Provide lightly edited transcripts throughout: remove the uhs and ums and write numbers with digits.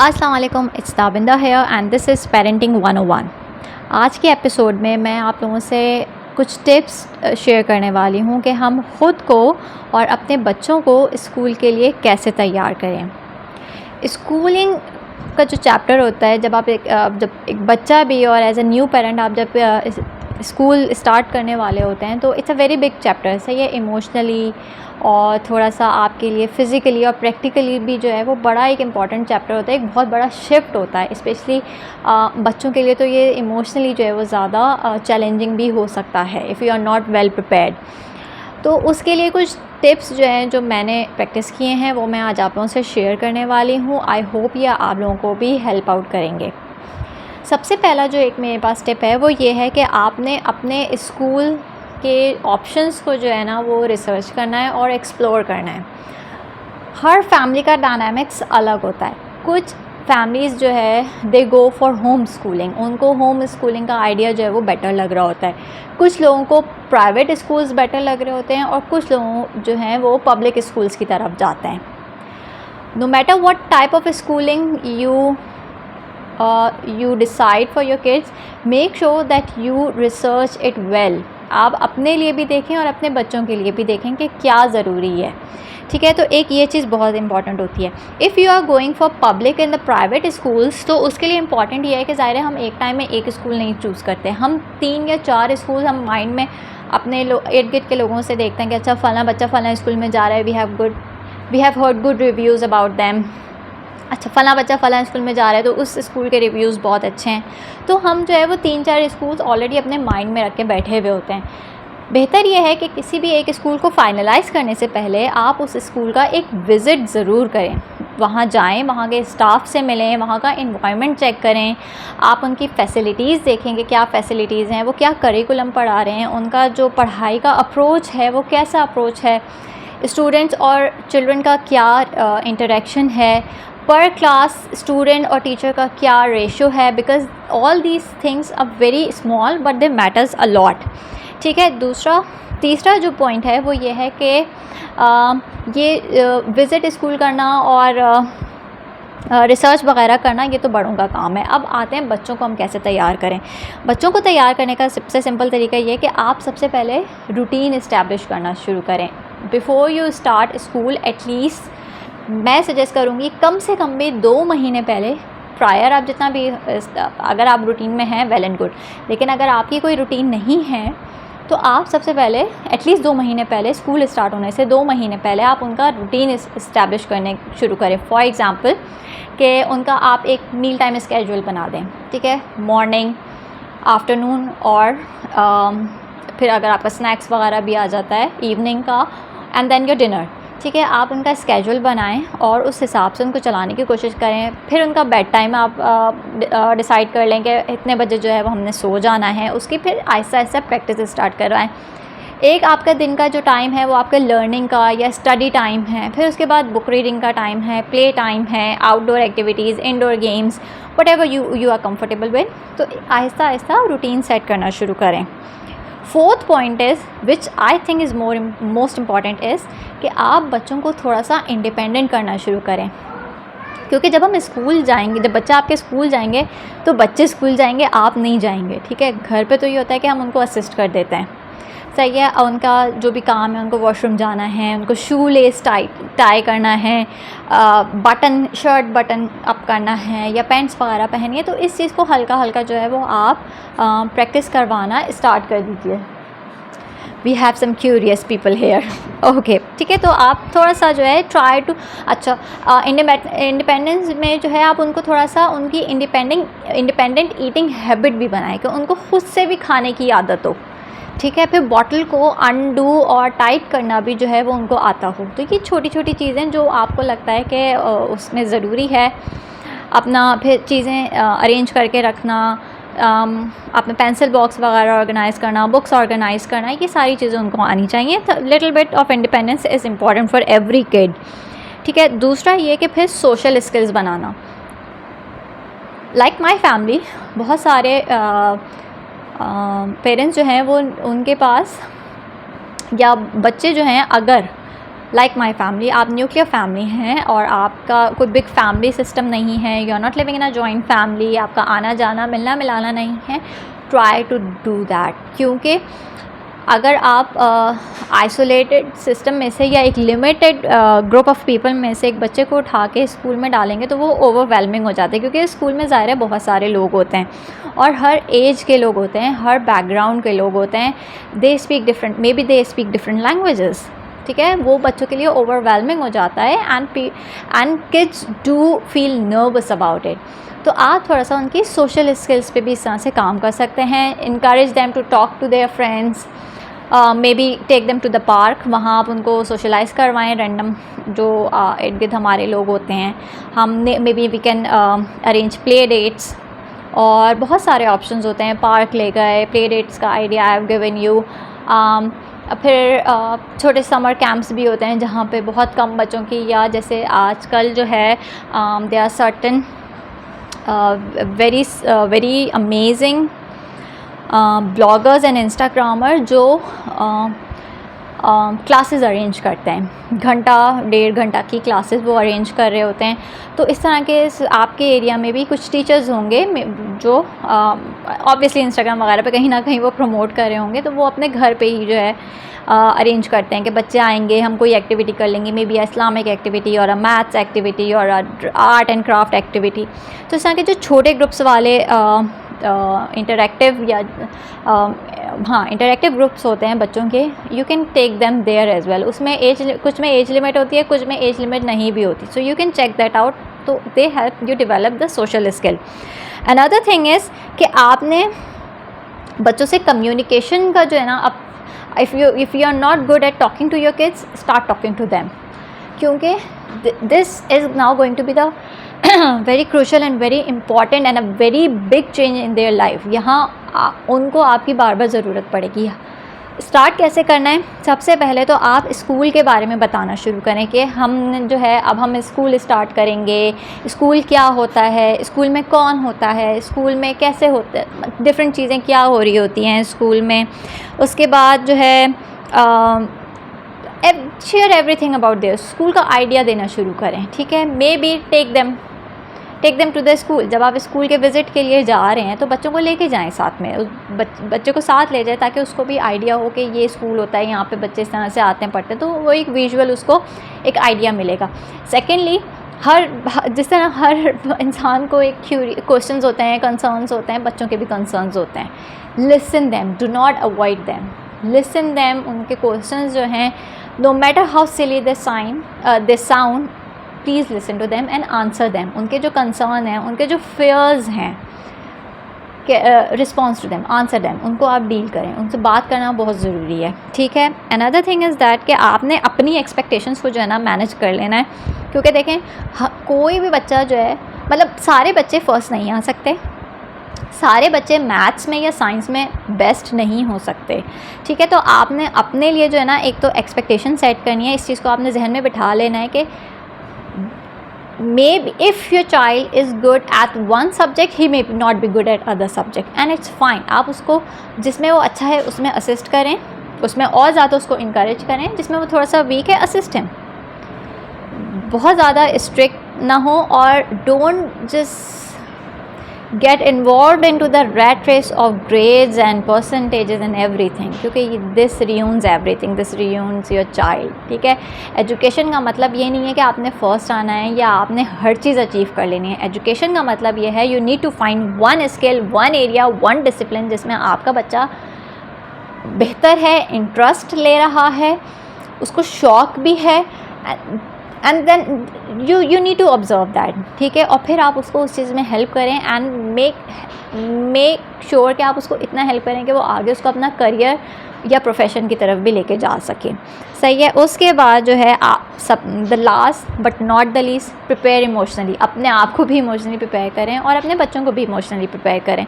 अस्सलाम वालेकुम, it's Tabinda here and this is parenting 101। आज के एपिसोड में मैं आप लोगों से कुछ टिप्स शेयर करने वाली हूँ कि हम ख़ुद को और अपने बच्चों को स्कूल के लिए कैसे तैयार करें। स्कूलिंग का जो चैप्टर होता है, जब एक बच्चा भी और एज अ न्यू पेरेंट आप जब स्कूल स्टार्ट करने वाले होते हैं तो it's a very big chapter. सही है, इमोशनली और थोड़ा सा आपके लिए फ़िज़िकली और प्रैक्टिकली भी जो है वो बड़ा एक इम्पॉर्टेंट चैप्टर होता है, एक बहुत बड़ा शिफ्ट होता है। स्पेशली बच्चों के लिए तो ये इमोशनली जो है वो ज़्यादा चैलेंजिंग भी हो सकता है if you are not well prepared. तो उसके लिए कुछ टिप्स जो हैं जो मैंने प्रैक्टिस किए हैं वो मैं आज आप लोगों से शेयर करने वाली हूँ। आई होप ये आप लोगों को भी हेल्प आउट करेंगे। सबसे पहला जो एक मेरे पास टिप है वो ये है कि आपने अपने स्कूल के ऑप्शंस को जो है ना वो रिसर्च करना है और एक्सप्लोर करना है। हर फैमिली का डायनामिक्स अलग होता है। कुछ फैमिलीज़ जो है दे गो फॉर होम स्कूलिंग, उनको होम स्कूलिंग का आइडिया जो है वो बेटर लग रहा होता है। कुछ लोगों को प्राइवेट स्कूल्स बेटर लग रहे होते हैं और कुछ लोगों जो हैं वो पब्लिक स्कूल्स की तरफ जाते हैं। No matter what type of schooling you decide for your kids, make sure that you research it well। आप अपने लिए भी देखें और अपने बच्चों के लिए भी देखें कि क्या ज़रूरी है। ठीक है, तो एक ये चीज़ बहुत इंपॉर्टेंट होती है। If you are going for public in the private schools, तो उसके लिए इंपॉर्टेंट ये है कि ज़ाहिर है हम एक टाइम में एक स्कूल नहीं चूज़ करते। हम 3 या 4 स्कूल हम माइंड में अपने इर्द गिर्द के लोगों से देखते हैं कि अच्छा फ़लाँ बच्चा फ़लाँ स्कूल में जा रहा है, we have heard good reviews about them. अच्छा फ़लाँ बच्चा फ़लाँ स्कूल में जा रहा है तो उस स्कूल के रिव्यूज़ बहुत अच्छे हैं। तो हम जो है वो 3-4 स्कूल्स ऑलरेडी अपने माइंड में रख के बैठे हुए होते हैं। बेहतर ये है कि किसी भी एक स्कूल को फ़ाइनलाइज़ करने से पहले आप उस स्कूल का एक विज़िट ज़रूर करें। वहाँ जाएं, वहाँ के स्टाफ से मिलें, वहाँ का एनवायरनमेंट चेक करें। आप उनकी फ़ैसिलिटीज़ देखें कि क्या फ़ैसिलिटीज़ हैं, वो क्या करिकुलम पढ़ा रहे हैं, उनका जो पढ़ाई का अप्रोच है वो कैसा अप्रोच है, स्टूडेंट्स और चिल्ड्रन का क्या इंटरेक्शन है, पर क्लास स्टूडेंट और टीचर का क्या रेशो है। Because all these things are very small but they matters a lot. ठीक है, तीसरा जो पॉइंट है वो ये है कि ये विज़िट स्कूल करना और रिसर्च वगैरह करना ये तो बड़ों का काम है। अब आते हैं बच्चों को हम कैसे तैयार करें। बच्चों को तैयार करने का सबसे सिंपल तरीका ये है कि आप सबसे पहले रूटीन इस्टेब्लिश करना शुरू करें। Before you start school, at least मैं सजेस्ट करूँगी कम से कम भी 2 महीने पहले प्रायर आप जितना भी, अगर आप रूटीन में हैं वेल एंड गुड, लेकिन अगर आपकी कोई रूटीन नहीं है तो आप सबसे पहले एटलीस्ट 2 महीने पहले, स्कूल स्टार्ट होने से 2 महीने पहले आप उनका रूटीन इस्टेब्लिश करने शुरू करें। फॉर एग्ज़ाम्पल कि उनका आप एक मील टाइम स्केड्यूल बना दें। ठीक है, मॉर्निंग, आफ्टरनून और फिर अगर आपका स्नैक्स वगैरह भी आ जाता है इवनिंग का, एंड देन योर डिनर। ठीक है, आप उनका स्केड्यूल बनाएं और उस हिसाब से उनको चलाने की कोशिश करें। फिर उनका बेड टाइम आप डिसाइड कर लें कि इतने बजे जो है वो हमने सो जाना है। उसकी फिर आहिस्ता आहिस्ता प्रैक्टिस स्टार्ट करवाएं। एक आपका दिन का जो टाइम है वो आपका लर्निंग का या स्टडी टाइम है। फिर उसके बाद बुक रीडिंग का टाइम है, प्ले टाइम है, outdoor activities, indoor games, whatever you are comfortable with. तो आहिस्ता आहिस्ता रूटीन सेट करना शुरू करें। 4th point is which I think is most important is कि आप बच्चों को थोड़ा सा इंडिपेंडेंट करना शुरू करें। क्योंकि जब हम स्कूल जाएंगे, जब बच्चा आपके स्कूल जाएंगे तो बच्चे स्कूल जाएंगे, आप नहीं जाएंगे। ठीक है, घर पे तो ये होता है कि हम उनको असिस्ट कर देते हैं। सही है, उनका जो भी काम है, उनको वॉशरूम जाना है, उनको शू लेस टाई करना है, शर्ट बटन अप करना है या पैंट्स वगैरह पहनी है, तो इस चीज़ को हल्का हल्का जो है वो आप प्रैक्टिस करवाना स्टार्ट कर दीजिए। We have some curious people here. Okay, ठीक है, तो आप थोड़ा सा जो है ट्राई टू, अच्छा इंडिपेंडेंस में जो है आप उनको थोड़ा सा उनकी इंडिपेंडेंट ईटिंग हैबिट भी बनाएं कि उनको खुद से भी खाने की आदत हो। ठीक है, फिर बॉटल को अनडू और टाइट करना भी जो है वो उनको आता हो। तो ये छोटी छोटी चीज़ें जो आपको लगता है कि उसमें ज़रूरी है, अपना फिर चीज़ें अरेंज करके रखना, अपना पेंसिल बॉक्स वगैरह ऑर्गेनाइज़ करना, बुक्स ऑर्गेनाइज़ करना, ये सारी चीज़ें उनको आनी चाहिए। तो little bit of independence is important for every kid. ठीक है, दूसरा ये कि फिर social skills banana. Like my family, बहुत सारे पेरेंट्स जो हैं वो उनके पास या बच्चे जो हैं अगर लाइक माई फैमिली, आप न्यूक्लियर फैमिली हैं और आपका कोई बिग फैमिली सिस्टम नहीं है, you are not living in a joint family, आपका आना जाना मिलना मिलाना नहीं है, ट्राई टू डू दैट। क्योंकि अगर आप आइसोलेटेड सिस्टम में से या एक लिमिटेड ग्रुप ऑफ पीपल में से एक बच्चे को उठा के स्कूल में डालेंगे तो वो ओवरवेलमिंग हो जाते हैं, क्योंकि स्कूल में ज़ाहिर है बहुत सारे लोग होते हैं और हर एज के लोग होते हैं, हर बैकग्राउंड के लोग होते हैं, they speak different, may be they speak different languages, ठीक है, वो बच्चों के लिए ओवरवेलमिंग हो जाता है and kids do feel nervous about it. तो आप थोड़ा सा उनकी सोशल स्किल्स पे भी इस तरह से काम कर सकते हैं, encourage them to talk to their friends, maybe take them to the park, वहाँ आप उनको सोशलाइज़ करवाएं, रैंडम जो इर्द गिर्द हमारे लोग होते हैं, हमने maybe we can arrange play dates, और बहुत सारे ऑप्शंस होते हैं, पार्क ले गए, प्ले डेट्स का idea I have given you. फिर छोटे समर कैंप्स भी होते हैं जहाँ पे बहुत कम बच्चों की, या जैसे आजकल जो है they are certain very amazing bloggers and Instagrammer जो क्लासेस अरेंज करते हैं, घंटा 1.5 घंटा की क्लासेस वो अरेंज कर रहे होते हैं। तो इस तरह के आपके एरिया में भी कुछ टीचर्स होंगे जो ऑब्वियसली इंस्टाग्राम वगैरह पे कहीं ना कहीं वो प्रमोट कर रहे होंगे, तो वो अपने घर पे ही जो है अरेंज करते हैं कि बच्चे आएंगे, हम कोई एक्टिविटी कर लेंगे, मे बी इस्लामिक एक्टिविटी और मैथ्स एक्टिविटी और आर्ट एंड क्राफ्ट एक्टिविटी। तो इस तरह के जो छोटे ग्रुप्स वाले इंटरैक्टिव या हाँ इंटरैक्टिव ग्रुप्स होते हैं बच्चों के, you can take them there as well. उसमें कुछ में एज लिमिट होती है, कुछ में एज लिमिट नहीं भी होती, so you can check that out, तो they help you develop the social skill. Another thing is कि आपने बच्चों से कम्युनिकेशन का जो है ना, अब if you are not good at talking to your kids, start talking to them, क्योंकि this is now going to be the very crucial and very important and a very big change in their life। यहाँ उनको आपकी बार बार ज़रूरत पड़ेगी। Start कैसे करना है? सबसे पहले तो आप स्कूल के बारे में बताना शुरू करें कि हम जो है अब हम स्कूल स्टार्ट करेंगे, स्कूल क्या होता है, स्कूल में कौन होता है, स्कूल में कैसे होता है, डिफरेंट चीज़ें क्या हो रही होती हैं स्कूल में। उसके बाद जो है share everything about their school का आइडिया देना शुरू करें, ठीक है। Maybe take them to the school. जब आप स्कूल के विज़िट के लिए जा रहे हैं तो बच्चों को लेके जाएं साथ में, उस बच्चे को साथ ले जाएं ताकि उसको भी आइडिया हो कि ये स्कूल होता है, यहाँ पे बच्चे इस तरह से आते हैं पढ़ते हैं, तो वो एक विजुअल उसको एक आइडिया मिलेगा। सेकेंडली, जिस तरह हर इंसान को एक क्वेश्चंस होते हैं, कंसर्न्स होते हैं, बच्चों के भी कंसर्न्स होते हैं। Listen them, do not avoid them, listen them. उनके क्वेश्चंस जो हैं, no matter how silly they sound, please listen to them and answer them. उनके जो कंसर्न हैं, उनके जो फेयर्स हैं, response to them, answer them, उनको आप डील करें, उनसे बात करना बहुत ज़रूरी है, ठीक है। अनदर थिंग इज़ दैट कि आपने अपनी एक्सपेक्टेशंस को जो है ना मैनेज कर लेना है, क्योंकि देखें कोई भी बच्चा जो है, मतलब सारे बच्चे फ़र्स्ट नहीं आ सकते, सारे बच्चे मैथ्स में या साइंस में बेस्ट नहीं हो सकते, ठीक है। तो आपने अपने लिए जो है ना एक तो एक्सपेक्टेशन सेट करनी है, इस चीज़ को आपने जहन में बिठा लेना है कि maybe if your child is good at one subject, he may not be good at other subject and it's fine। आप उसको जिसमें वो अच्छा है उसमें असिस्ट करें, उसमें और ज़्यादा उसको इनकरेज करें, जिसमें वो थोड़ा सा वीक है असिस्ट हिम। बहुत ज़्यादा स्ट्रिक्ट ना हो और don't just get involved into the rat race of grades and percentages and everything, क्योंकि this ruins everything, this ruins your child, ठीक है। एजुकेशन का मतलब ये नहीं है कि आपने फर्स्ट आना है या आपने हर चीज़ अचीव कर लेनी है। एजुकेशन का मतलब ये है you need to find one skill, one area, one discipline जिसमें आपका बच्चा बेहतर है, इंटरेस्ट ले रहा है, उसको शौक़ भी है, and then you need to observe that, ठीक है। और फिर आप उसको उस चीज़ में हेल्प करें एंड मेक श्योर कि आप उसको इतना हेल्प करें कि वो आगे उसको अपना करियर या प्रोफेशन की तरफ भी लेके जा सके, सही है। उसके बाद जो है आप सब the last but not the least, prepare emotionally. अपने आप को भी इमोशनली प्रिपेयर करें और अपने बच्चों को भी इमोशनली प्रिपेयर करें,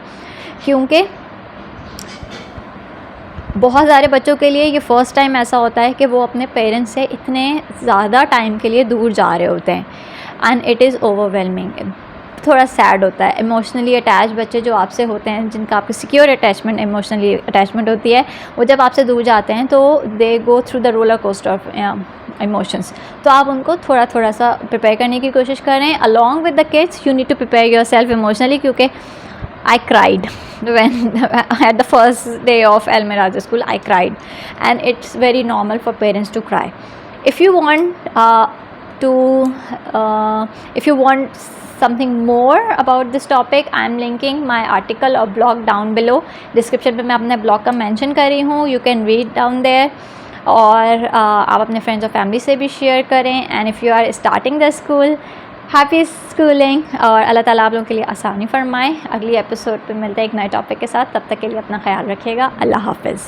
क्योंकि बहुत सारे बच्चों के लिए ये फ़र्स्ट टाइम ऐसा होता है कि वो अपने पेरेंट्स से इतने ज़्यादा टाइम के लिए दूर जा रहे होते हैं एंड इट इज़ ओवरवेलमिंग। थोड़ा सैड होता है। इमोशनली अटैच बच्चे जो आपसे होते हैं, जिनका आपकी सिक्योर अटैचमेंट, इमोशनली अटैचमेंट होती है, वो जब आपसे दूर जाते हैं तो they go through the roller coaster emotions, तो आप उनको थोड़ा थोड़ा सा प्रिपेयर करने की कोशिश करें. Along with the kids you need to prepare yourself emotionally, क्योंकि I cried when at the first day of Al Miraj school. I cried, and it's very normal for parents to cry. If you want something more about this topic, I'm linking my article or blog down below. Description पे मैं अपने blog का mention कर रही हूँ. You can read down there. और आप अपने फ्रेंड्स और फैमिली से भी शेयर करें. And if you are starting the school, happy schooling, और अल्लाह ताला आप लोगों के लिए आसानी फरमाए. अगली एपिसोड पे मिलते हैं एक नए टॉपिक के साथ. तब तक के लिए अपना ख्याल रखिएगा. अल्लाह हाफ़िज़.